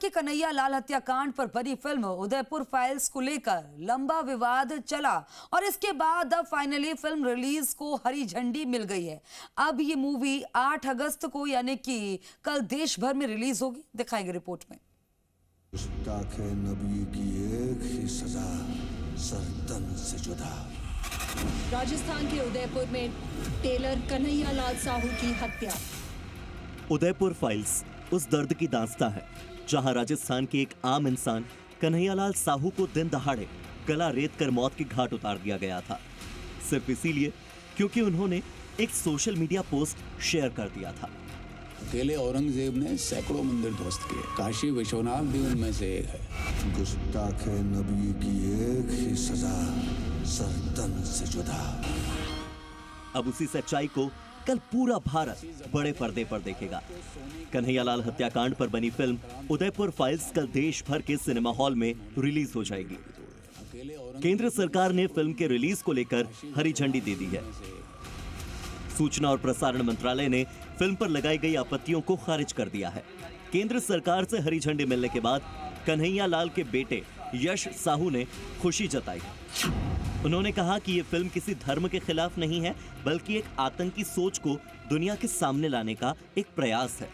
कि कन्हैया लाल हत्याकांड पर बनी फिल्म उदयपुर फाइल्स को लेकर लंबा विवाद चला और इसके बाद अब फाइनली फिल्म रिलीज को हरी झंडी मिल गई है। अब ये मूवी 8 अगस्त को यानी कि कल देश भर में रिलीज होगी। दिखाएंगे रिपोर्ट में। गुस्ताखे नबी की एक ही सजा, सरतन से जुदा। राजस्थान के उदयपुर में टेलर कन्हैया लाल साहू की हत्या। उदयपुर फाइल्स उस दर्द की दास्तां है जहां राजस्थान के एक आम इंसान कन्हैया लाल साहू को दिन दहाड़े गला रेत कर मौत के घाट उतार दिया गया था, सिर्फ इसीलिए क्योंकि उन्होंने एक सोशल मीडिया पोस्ट शेयर कर दिया था। अकेले औरंगजेब ने सैकड़ों मंदिर ध्वस्त किए, काशी विश्वनाथ भी उनमें से एक है। गुस्ताखे नबी की एक ही सजा, सरतन से जुदा। अब उसी सच्चाई को कल पूरा भारत बड़े पर्दे पर देखेगा। कन्हैया लाल हत्याकांड पर बनी फिल्म उदयपुर फाइल्स कल देश भर के सिनेमा हॉल में रिलीज हो जाएगी। केंद्र सरकार ने फिल्म के रिलीज को लेकर हरी झंडी दे दी है। सूचना और प्रसारण मंत्रालय ने फिल्म पर लगाई गई आपत्तियों को खारिज कर दिया है। केंद्र सरकार से हरी झंडी मिलने के बाद कन्हैया लाल के बेटे यश साहू ने खुशी जताई। उन्होंने कहा कि ये फिल्म किसी धर्म के खिलाफ नहीं है, बल्कि एक आतंकी सोच को दुनिया के सामने लाने का एक प्रयास है।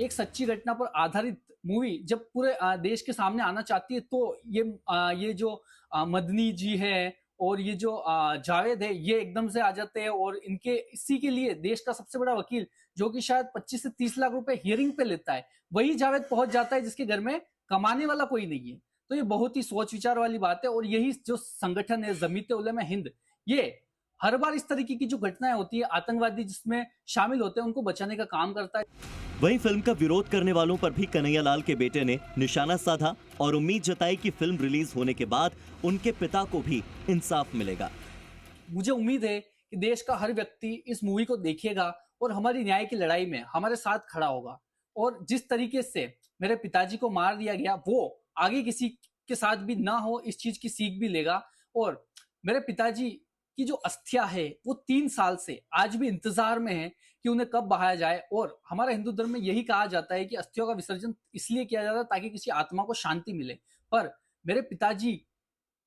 एक सच्ची घटना पर आधारित मूवी जब पूरे देश के सामने आना चाहती है तो ये जो मदनी जी है और ये जो जावेद है, ये एकदम से आ जाते हैं और इनके इसी के लिए देश का सबसे बड़ा वकील जो कि शायद 25 से 30 लाख रुपए हियरिंग पे लेता है, वही जावेद पहुंच जाता है जिसके घर में कमाने वाला कोई नहीं है। तो ये बहुत ही सोच विचार वाली बात है और यही जो संगठन है जमीयत उलमा हिंद, ये हर बार इस तरीके की जो घटनाएं होती है आतंकवादी जिसमें शामिल होते हैं उनको बचाने का काम करता है। वहीं फिल्म का विरोध करने वालों पर भी कन्हैया लाल के बेटे ने निशाना साधा और उम्मीद जताई कि फिल्म रिलीज होने के बाद उनके पिता को भी इंसाफ मिलेगा। मुझे उम्मीद है कि देश का हर व्यक्ति इस मूवी को देखेगा और हमारी न्याय की लड़ाई में हमारे साथ खड़ा होगा और जिस तरीके से मेरे पिताजी को मार दिया गया वो आगे किसी के साथ भी ना हो, इस चीज की सीख भी लेगा। और मेरे पिताजी की जो अस्थियां है वो 3 साल से आज भी इंतजार में है कि उन्हें कब बहाया जाए। और हमारा हिंदू धर्म में यही कहा जाता है कि अस्थियों का विसर्जन इसलिए किया जाता है ताकि किसी आत्मा को शांति मिले, पर मेरे पिताजी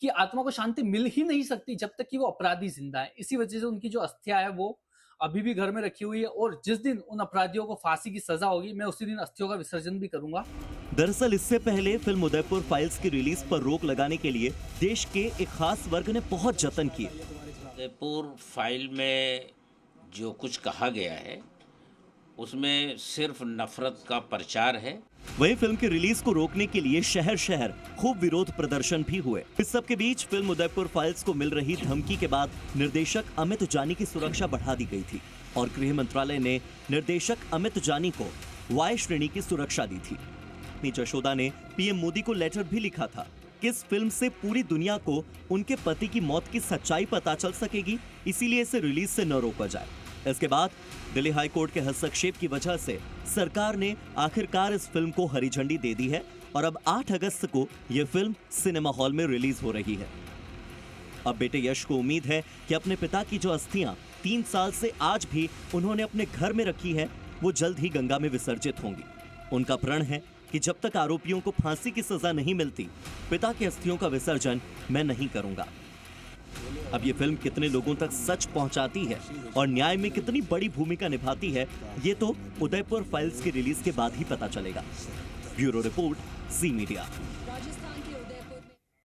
की आत्मा को शांति मिल ही नहीं सकती जब तक कि वो अपराधी जिंदा है। इसी वजह से उनकी जो अस्थियां है वो अभी भी घर में रखी हुई है और जिस दिन उन अपराधियों को फांसी की सजा होगी मैं उसी दिन अस्थियों का विसर्जन भी करूंगा। दरअसल इससे पहले फिल्म उदयपुर फाइल्स की रिलीज पर रोक लगाने के लिए देश के एक खास वर्ग ने बहुत जतन किए। उदयपुर फाइल में जो कुछ कहा गया है उसमें सिर्फ नफरत का प्रचार है। वहीं फिल्म की रिलीज को रोकने के लिए शहर शहर खूब विरोध प्रदर्शन भी हुए। इस सब के बीच फिल्म उदयपुर फाइल्स को मिल रही धमकी के बाद निर्देशक अमित जानी की सुरक्षा बढ़ा दी गई थी और गृह मंत्रालय ने निर्देशक अमित जानी को वाई श्रेणी की सुरक्षा दी थी। पत्नी जशोदा ने पीएम मोदी को लेटर भी लिखा था कि इस फिल्म से पूरी दुनिया को उनके पति की मौत की सच्चाई पता चल सकेगी, इसीलिए इसे रिलीज से न रोका जाए। इसके बाद दिल्ली हाई कोर्ट के हस्तक्षेप की वजह से सरकार ने आखिरकार इस फिल्म को हरी झंडी दे दी है और अब 8 अगस्त को यह फिल्म सिनेमा हॉल में रिलीज हो रही है। अब बेटे यश को उम्मीद है कि अपने पिता की जो अस्थियां 3 साल से आज भी उन्होंने अपने घर में रखी है वो जल्द ही गंगा में विसर्जित होंगी। उनका प्रण है कि जब तक आरोपियों को फांसी की सजा नहीं मिलती, पिता की अस्थियों का विसर्जन मैं नहीं करूंगा। अब ये फिल्म कितने लोगों तक सच पहुंचाती है और न्याय में कितनी बड़ी भूमिका निभाती है, ये तो उदयपुर फाइल्स की रिलीज के बाद ही पता चलेगा। ब्यूरो रिपोर्ट, जी मीडिया। राजस्थान के उदयपुर